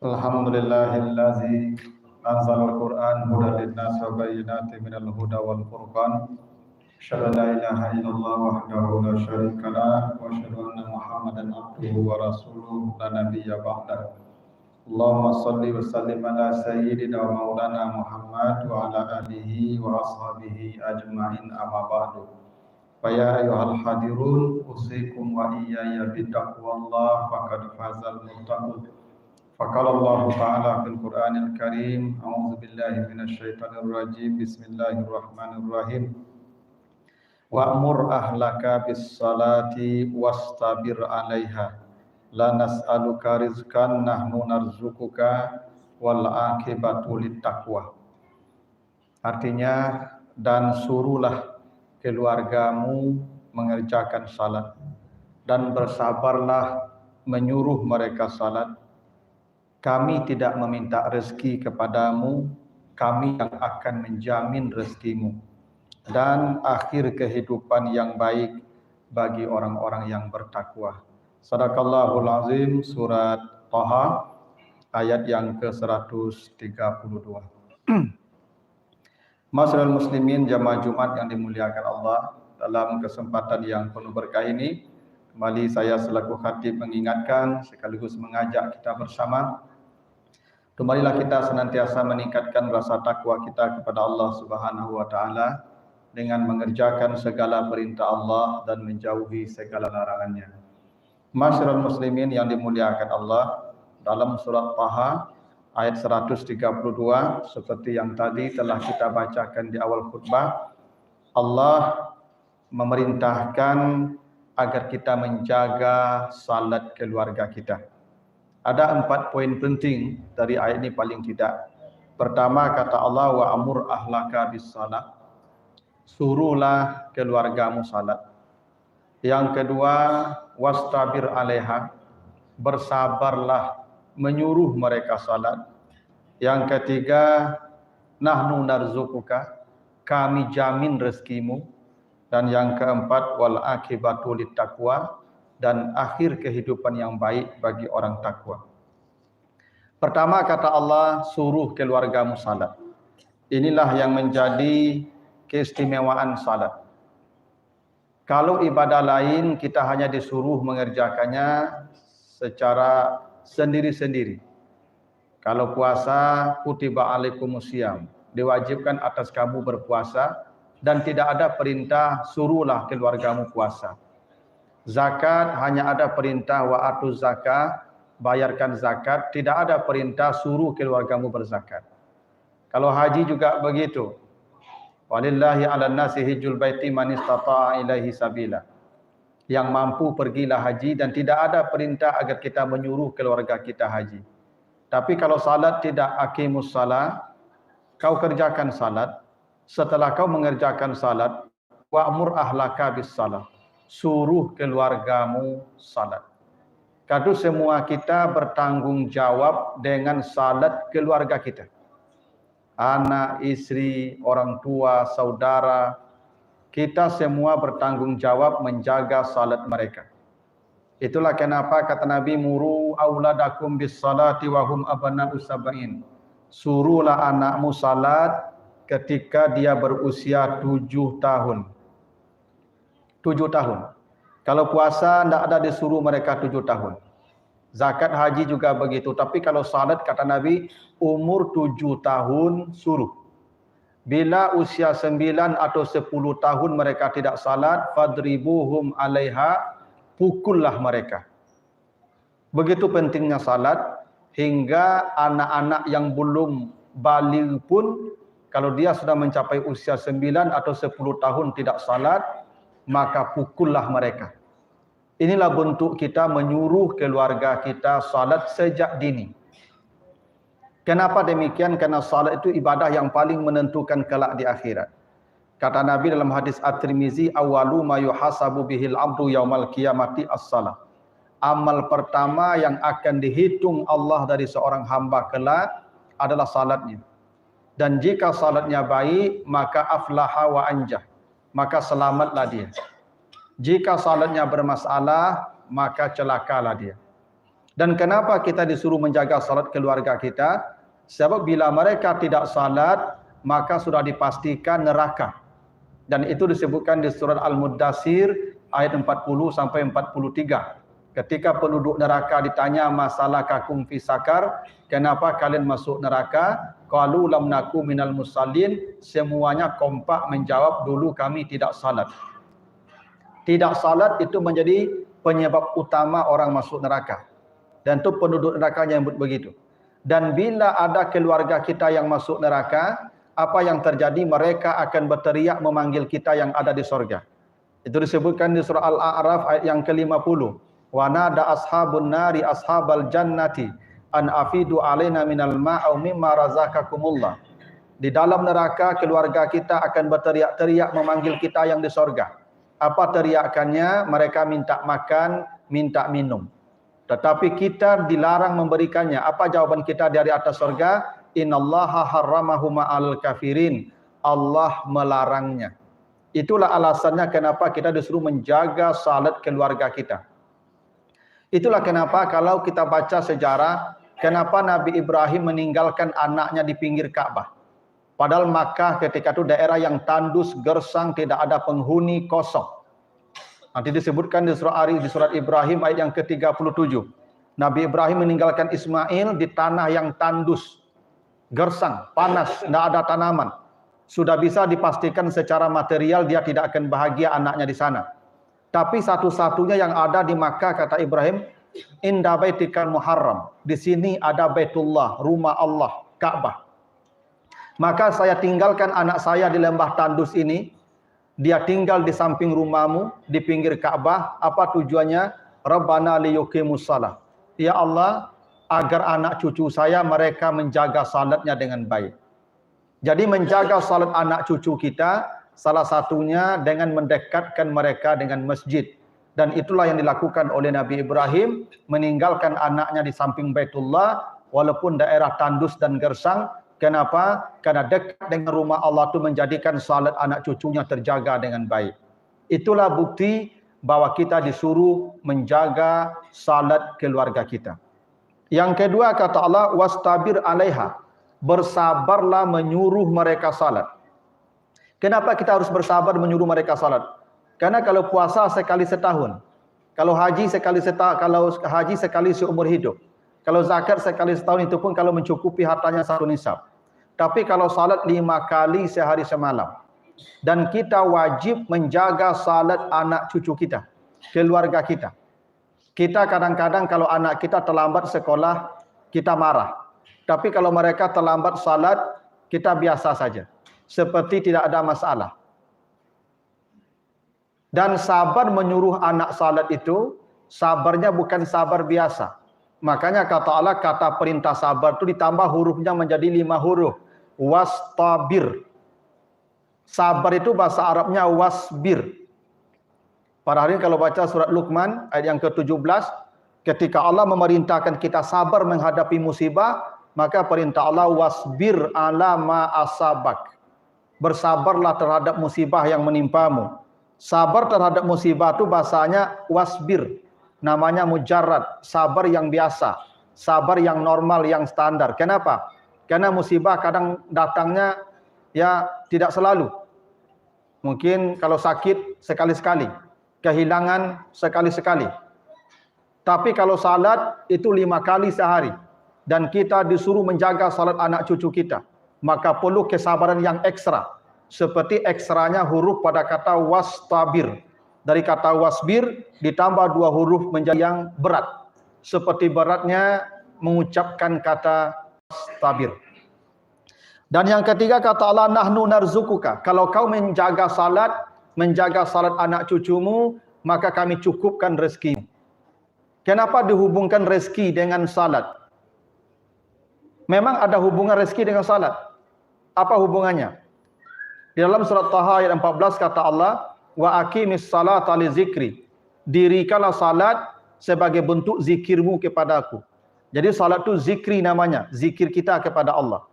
Alhamdulillahillazi anzalal Qur'an hudan linnas wa bayyinatin minal huda wal furqan. Asyhadu an la ilaha illallah wahdahu la syarika lah wa asyhadu anna Muhammadan abduhu wa rasuluhu la nabiyya ba'da. Allahumma shalli wa sallim ala sayyidina wa maulana Muhammad wa ala alihi wa ashabihi ajma'in amma ba'du. Fa ya ayyuhal hadirun usikum wa iyaya bittaqwallah faqad fazal muttaqun. Faqala Allah Ta'ala fil Qur'anil Karim, a'udzu billahi minasyaitonir rajim. Bismillahirrahmanirrahim. Wa'mur ahlaka bis salati wastabir 'alaiha. La nas'aluka rizqan nahnu narzuquka wal 'aqibatu littaqwa. Artinya, dan suruhlah keluargamu mengerjakan salat dan bersabarlah menyuruh mereka salat. Kami tidak meminta rezeki kepadamu, kami yang akan menjamin rezekimu. dan akhir kehidupan yang baik bagi orang-orang yang bertakwa. Sadaqallahul azim, surat Thaha ayat yang ke-132. Masyarul muslimin jamaah Jumat yang dimuliakan Allah, dalam kesempatan yang penuh berkah ini kembali saya selaku khatib mengingatkan sekaligus mengajak kita bersama, kembalilah kita senantiasa meningkatkan rasa takwa kita kepada Allah Subhanahu wa taala dengan mengerjakan segala perintah Allah dan menjauhi segala larangannya. Masyarul muslimin yang dimuliakan Allah, dalam surat Thaha ayat 132 seperti yang tadi telah kita bacakan di awal khutbah, Allah memerintahkan agar kita menjaga salat keluarga kita. Ada 4 poin penting dari ayat ini paling tidak. Pertama, kata Allah, wa amur ahlaka bis salat, suruhlah keluargamu salat. Yang kedua, wastabir alaiha, bersabarlah menyuruh mereka salat. Yang ketiga, nahnu narzuquka, kami jamin rezekimu. Dan yang keempat, wal akibatu littaqwa, dan akhir kehidupan yang baik bagi orang takwa. Pertama, kata Allah, suruh keluargamu salat. Inilah yang menjadi keistimewaan salat. Kalau ibadah lain kita hanya disuruh mengerjakannya secara sendiri-sendiri. Kalau puasa, kutiba alaikumusiyam, diwajibkan atas kamu berpuasa dan tidak ada perintah suruhlah keluargamu puasa. Zakat hanya ada perintah wa atuz zakah, bayarkan zakat, tidak ada perintah suruh keluargamu berzakat. Kalau haji juga begitu. Walillahi 'alan nasi hijjul baiti man istata'a ilaihi sabila. Yang mampu pergilah haji, dan tidak ada perintah agar kita menyuruh keluarga kita haji. Tapi kalau salat tidak, aqimus salat, kau kerjakan salat. Setelah kau mengerjakan salat, wa'mur ahlaka bis salat, suruh keluargamu salat. Kadu semua kita bertanggung jawab dengan salat keluarga kita. Anak, istri, orang tua, saudara, kita semua bertanggung jawab menjaga salat mereka. Itulah kenapa kata Nabi, muru auladakum bis salati wa hum abna'u sab'in. Suruhlah anakmu salat ketika dia berusia 7 tahun. 7 tahun. Kalau puasa tidak ada disuruh mereka 7 tahun. Zakat, haji juga begitu. Tapi kalau salat kata Nabi, umur 7 tahun suruh. Bila usia 9 atau 10 tahun mereka tidak salat, fadribuhum alaiha, pukullah mereka. Begitu pentingnya salat, hingga anak-anak yang belum baligh pun, kalau dia sudah mencapai usia 9 atau 10 tahun tidak salat, maka pukullah mereka. Inilah bentuk kita menyuruh keluarga kita salat sejak dini. Kenapa demikian? Karena salat itu ibadah yang paling menentukan kelak di akhirat. Kata Nabi dalam hadis At-Tirmizi, awalu ma yuhasabu bihil abdu yaumal qiyamati as-salah. Amal pertama yang akan dihitung Allah dari seorang hamba kelak adalah salatnya. Dan jika salatnya baik, maka aflaha wa anjah, maka selamatlah dia. Jika salatnya bermasalah, maka celakalah dia. Dan kenapa kita disuruh menjaga salat keluarga kita? Sebab bila mereka tidak salat, maka sudah dipastikan neraka. Dan itu disebutkan di surat Al-Muddatsir ayat 40 sampai 43. Ketika penduduk neraka ditanya masalah kakum fi sakar, kenapa kalian masuk neraka? Qalu lam naku minal musallin, semuanya kompak menjawab, dulu kami tidak salat. Tidak salat itu menjadi penyebab utama orang masuk neraka. Dan itu penduduk neraka yang begitu. Dan bila ada keluarga kita yang masuk neraka, apa yang terjadi? Mereka akan berteriak memanggil kita yang ada di sorga. Itu disebutkan di surah Al-A'raf ayat yang ke-50. Wa nada ashabun nari ashabal jannati an afidu alaina minal ma'au mimma razaqakumullah. Di dalam neraka keluarga kita akan berteriak-teriak memanggil kita yang di sorga. Apa teriakannya? Mereka minta makan, minta minum. Tetapi kita dilarang memberikannya. Apa jawaban kita dari atas surga? Innallaha harramahuma al kafirin. Allah melarangnya. Itulah alasannya kenapa kita disuruh menjaga salat keluarga kita. Itulah kenapa kalau kita baca sejarah, kenapa Nabi Ibrahim meninggalkan anaknya di pinggir Ka'bah. Padahal Makkah ketika itu daerah yang tandus, gersang, tidak ada penghuni, kosong. Nanti disebutkan di surat Ibrahim ayat yang ke-37. Nabi Ibrahim meninggalkan Ismail di tanah yang tandus, gersang, panas, tidak ada tanaman. Sudah bisa dipastikan secara material dia tidak akan bahagia anaknya di sana. Tapi satu-satunya yang ada di Makkah, kata Ibrahim, inda baitikal muharram. Di sini ada Baitullah, rumah Allah, Ka'bah. Maka saya tinggalkan anak saya di lembah tandus ini. Dia tinggal di samping rumahmu, di pinggir Ka'bah. Apa tujuannya? Rabbana liyuqimus shalah. Ya Allah, agar anak cucu saya mereka menjaga salatnya dengan baik. Jadi menjaga salat anak cucu kita salah satunya dengan mendekatkan mereka dengan masjid. Dan itulah yang dilakukan oleh Nabi Ibrahim, meninggalkan anaknya di samping Baitullah walaupun daerah tandus dan gersang. Kenapa? Karena dekat dengan rumah Allah itu menjadikan salat anak cucunya terjaga dengan baik. Itulah bukti bahwa kita disuruh menjaga salat keluarga kita. Yang kedua kata Allah, wastabir 'alaiha. Bersabarlah menyuruh mereka salat. Kenapa kita harus bersabar menyuruh mereka salat? Karena kalau puasa sekali setahun, kalau haji sekali seumur hidup, kalau zakat sekali setahun, itu pun kalau mencukupi hartanya satu nisab. Tapi kalau salat 5 kali sehari semalam, dan kita wajib menjaga salat anak cucu kita, keluarga kita. Kita kadang-kadang kalau anak kita terlambat sekolah, kita marah. Tapi kalau mereka terlambat salat, kita biasa saja. Seperti tidak ada masalah. Dan sabar menyuruh anak salat itu, sabarnya bukan sabar biasa. Makanya kata Allah, kata perintah sabar itu ditambah hurufnya menjadi 5 huruf. Wastabir. Sabar itu bahasa Arabnya wasbir. Pada hari ini kalau baca surat Luqman, ayat yang ke-17, ketika Allah memerintahkan kita sabar menghadapi musibah, maka perintah Allah wasbir ala ma asabak. Bersabarlah terhadap musibah yang menimpamu. Sabar terhadap musibah itu bahasanya wasbir. Namanya mujarrad, sabar yang biasa, sabar yang normal, yang standar. Kenapa? Karena musibah kadang datangnya ya tidak selalu. Mungkin kalau sakit sekali-sekali, kehilangan sekali-sekali. Tapi kalau salat itu 5 kali sehari. Dan kita disuruh menjaga salat anak cucu kita, maka perlu kesabaran yang ekstra. Seperti ekstranya huruf pada kata wastabir. Dari kata wasbir ditambah 2 huruf menjadi yang berat. Seperti beratnya mengucapkan kata wastabir. Dan yang ketiga kata Allah, nahnu narzukuka. Kalau kau menjaga salat anak cucumu, maka kami cukupkan rezekimu. Kenapa dihubungkan rezeki dengan salat? Memang ada hubungan rezeki dengan salat. Apa hubungannya? Di dalam surat Taha ayat 14 kata Allah, wa aqimis salata li zikri. Dirikanlah salat sebagai bentuk zikirmu kepadaku. Jadi salat itu zikri namanya, zikir kita kepada Allah.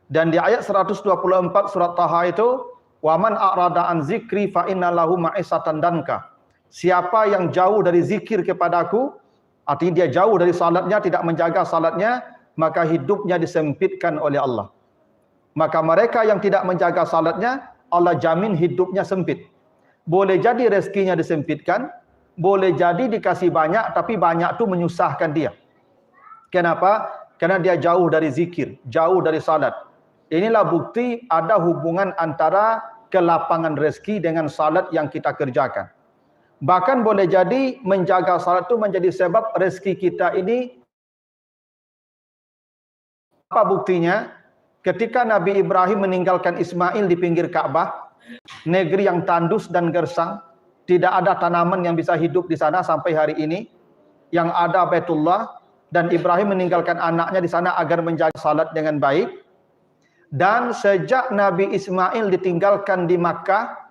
Dan di ayat 124 surat Taha itu, wa man a'rada an zikri fa inna lahu ma'isatan danka. Siapa yang jauh dari zikir kepadaku, artinya dia jauh dari salatnya, tidak menjaga salatnya, maka hidupnya disempitkan oleh Allah. Maka mereka yang tidak menjaga salatnya, Allah jamin hidupnya sempit. Boleh jadi rezekinya disempitkan, boleh jadi dikasih banyak, tapi banyak itu menyusahkan dia. Kenapa? Karena dia jauh dari zikir, jauh dari salat. Inilah bukti ada hubungan antara kelapangan rezeki dengan salat yang kita kerjakan. Bahkan boleh jadi menjaga salat itu menjadi sebab rezeki kita ini. Apa buktinya? Ketika Nabi Ibrahim meninggalkan Ismail di pinggir Ka'bah, negeri yang tandus dan gersang, tidak ada tanaman yang bisa hidup di sana sampai hari ini. Yang ada Baitullah, dan Ibrahim meninggalkan anaknya di sana agar menjaga salat dengan baik. Dan sejak Nabi Ismail ditinggalkan di Makkah,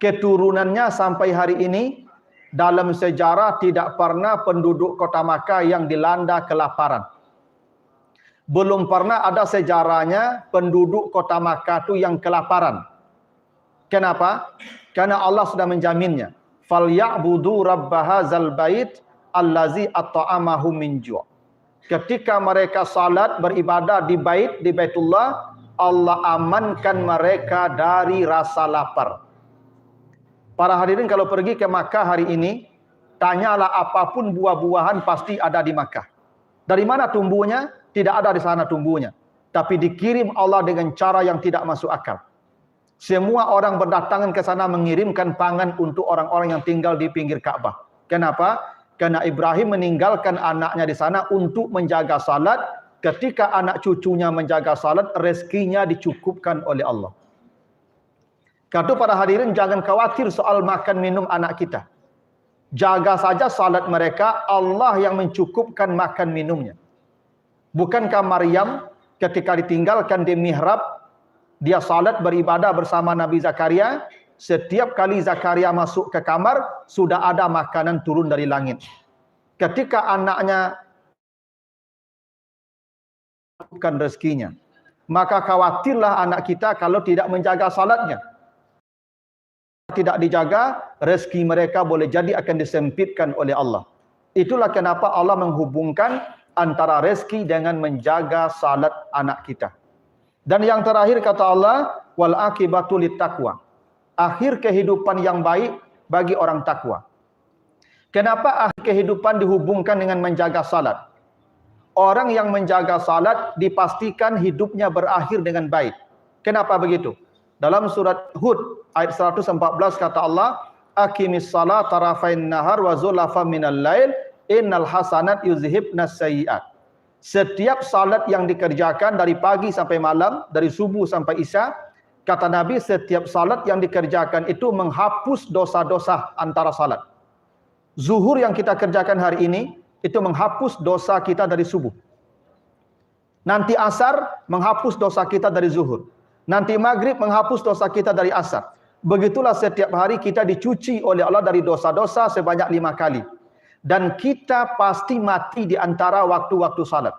keturunannya sampai hari ini, dalam sejarah tidak pernah penduduk kota Makkah yang dilanda kelaparan. Belum pernah ada sejarahnya penduduk kota Makkah itu yang kelaparan. Kenapa? Karena Allah sudah menjaminnya. Falyabudu rabb hadzal bait allazi at'amahum min ju'. Ketika mereka salat beribadah di Baitullah, Allah amankan mereka dari rasa lapar. Para hadirin, kalau pergi ke Makkah hari ini, tanyalah apapun buah-buahan pasti ada di Makkah. Dari mana tumbuhnya? Tidak ada di sana tumbuhnya. Tapi dikirim Allah dengan cara yang tidak masuk akal. Semua orang berdatangan ke sana mengirimkan pangan untuk orang-orang yang tinggal di pinggir Ka'bah. Kenapa? Karena Ibrahim meninggalkan anaknya di sana untuk menjaga salat. Ketika anak cucunya menjaga salat, rezekinya dicukupkan oleh Allah. Karena para hadirin, jangan khawatir soal makan minum anak kita. Jaga saja salat mereka, Allah yang mencukupkan makan minumnya. Bukankah Maryam ketika ditinggalkan di mihrab, dia salat beribadah bersama Nabi Zakaria, setiap kali Zakaria masuk ke kamar, sudah ada makanan turun dari langit. Ketika anaknya bukan rezekinya, maka khawatirlah anak kita kalau tidak menjaga salatnya. Tidak dijaga, rezeki mereka boleh jadi akan disempitkan oleh Allah. Itulah kenapa Allah menghubungkan antara rezeki dengan menjaga salat anak kita. Dan yang terakhir kata Allah, wal akibatu littaqwa. Akhir kehidupan yang baik bagi orang takwa. Kenapa akhir kehidupan dihubungkan dengan menjaga salat? Orang yang menjaga salat dipastikan hidupnya berakhir dengan baik. Kenapa begitu? Dalam surat Hud ayat 114 kata Allah, aqimis salat tarafain nahar wa zulafan minal lail innal hasanat yuzhibnas sayyi'at. Setiap salat yang dikerjakan dari pagi sampai malam, dari subuh sampai isya, kata Nabi, setiap salat yang dikerjakan itu menghapus dosa-dosa antara salat. Zuhur yang kita kerjakan hari ini, itu menghapus dosa kita dari subuh. Nanti asar, menghapus dosa kita dari zuhur. Nanti maghrib, menghapus dosa kita dari asar. Begitulah setiap hari kita dicuci oleh Allah dari dosa-dosa sebanyak 5 kali. Dan kita pasti mati di antara waktu-waktu salat.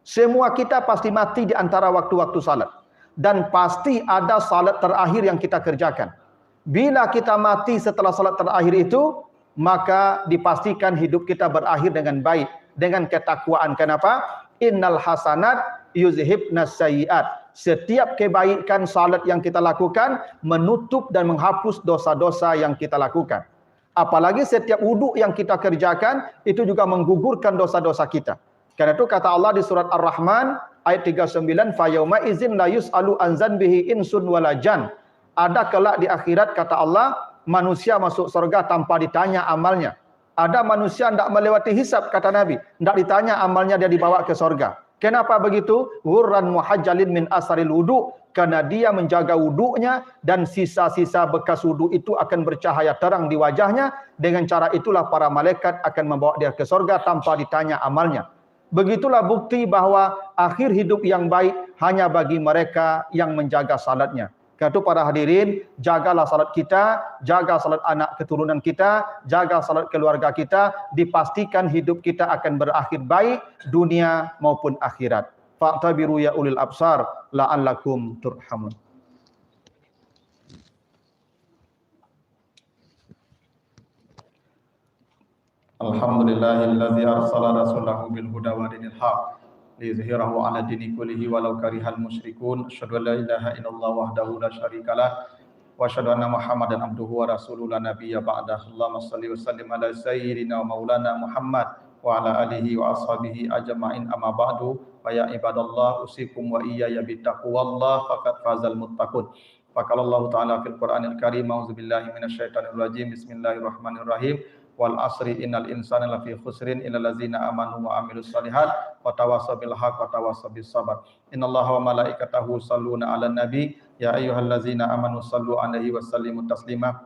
Semua kita pasti mati di antara waktu-waktu salat. Dan pasti ada salat terakhir yang kita kerjakan. Bila kita mati setelah salat terakhir itu, maka dipastikan hidup kita berakhir dengan baik. Dengan ketakwaan. Kenapa? Innal hasanat yuzhibnas sayyi'at. Setiap kebaikan salat yang kita lakukan menutup dan menghapus dosa-dosa yang kita lakukan. Apalagi setiap wuduk yang kita kerjakan itu juga menggugurkan dosa-dosa kita. Karena itu kata Allah di surat Ar-Rahman ayat 39, fa yauma idzin la yus'alu an dzanbihi insun wala jan. Ada kelak di akhirat kata Allah, manusia masuk surga tanpa ditanya amalnya. Ada manusia tidak melewati hisab kata Nabi, tidak ditanya amalnya, dia dibawa ke surga. Kenapa begitu? Ghurran muhajjalin min asaril wudu, karena dia menjaga wudunya dan sisa-sisa bekas wudu itu akan bercahaya terang di wajahnya. Dengan cara itulah para malaikat akan membawa dia ke surga tanpa ditanya amalnya. Begitulah bukti bahwa akhir hidup yang baik hanya bagi mereka yang menjaga salatnya. Karena itu para hadirin, jagalah salat kita, jaga salat anak keturunan kita, jaga salat keluarga kita, dipastikan hidup kita akan berakhir baik dunia maupun akhirat. Fa'tabiru ya ulil absar la'allakum turhamun. Alhamdulillahilladzi arsala rasulahu bil huda wa dinil haq liyuzhirahu 'ala dini kullihi walau karihal musyrikun. Asyhadu an la ilaha illallah wahdahu la syarikalah wa asyhadu anna Muhammadan abduhu wa rasuluhu la nabiyya ba'dah. Allahumma shalli wa sallim ala sayyidina wa maulana Muhammad wa ala alihi wa ashabihi ajma'in, amma ba'du. Fa ya ibadallah usikum wa iyaya bittaqwallah faqad fazal muttaqun. Faqalallahu ta'ala fil Qur'anil Karim, a'udzubillahi minasyaitonir rajim, bismillahirrahmanirrahim. Wal asri innal insana lafi khusrin illal ladzina amanu wa amilus solihat wa tawassaw bil haqq wa tawassaw bis sabr. Innallaha wa malaikatahu shalluna 'alan nabi ya ayyuhalladzina amanu shallu 'alaihi wa sallimu taslima.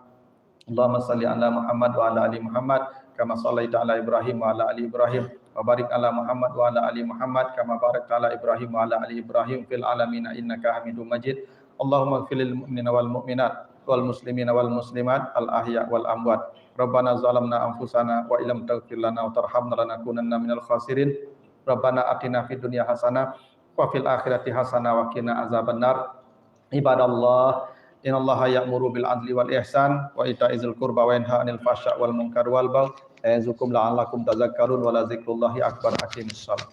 Allahumma shalli 'ala Muhammad wa 'ala ali Muhammad kama shallaita 'ala Ibrahim wa 'ala ali Ibrahim wa barik 'ala Muhammad wa 'ala ali Muhammad kama barakta 'ala Ibrahim wa 'ala ali Ibrahim fil alamin innaka Hamidum Majid. Allahumma ighfir lil mu'minina wal mu'minat wal muslimina wal muslimat al ahya wal amwat. Rabbana zalamna anfusana wa illam taghfir lana wa tarhamna lanakunanna minal khasirin. Rabbana atina fid dunya hasanah wa fil akhirati hasanah wa qina azabannar. Ibadallah, Innallaha ya'muru bil adli wal ihsan wa ita'iz qurba wa yanha 'anil fahsya'i wal munkari wal baghi ya'izukum la'allakum tadhakkarun wa la dzikrullahi akbar. Aqimissalah.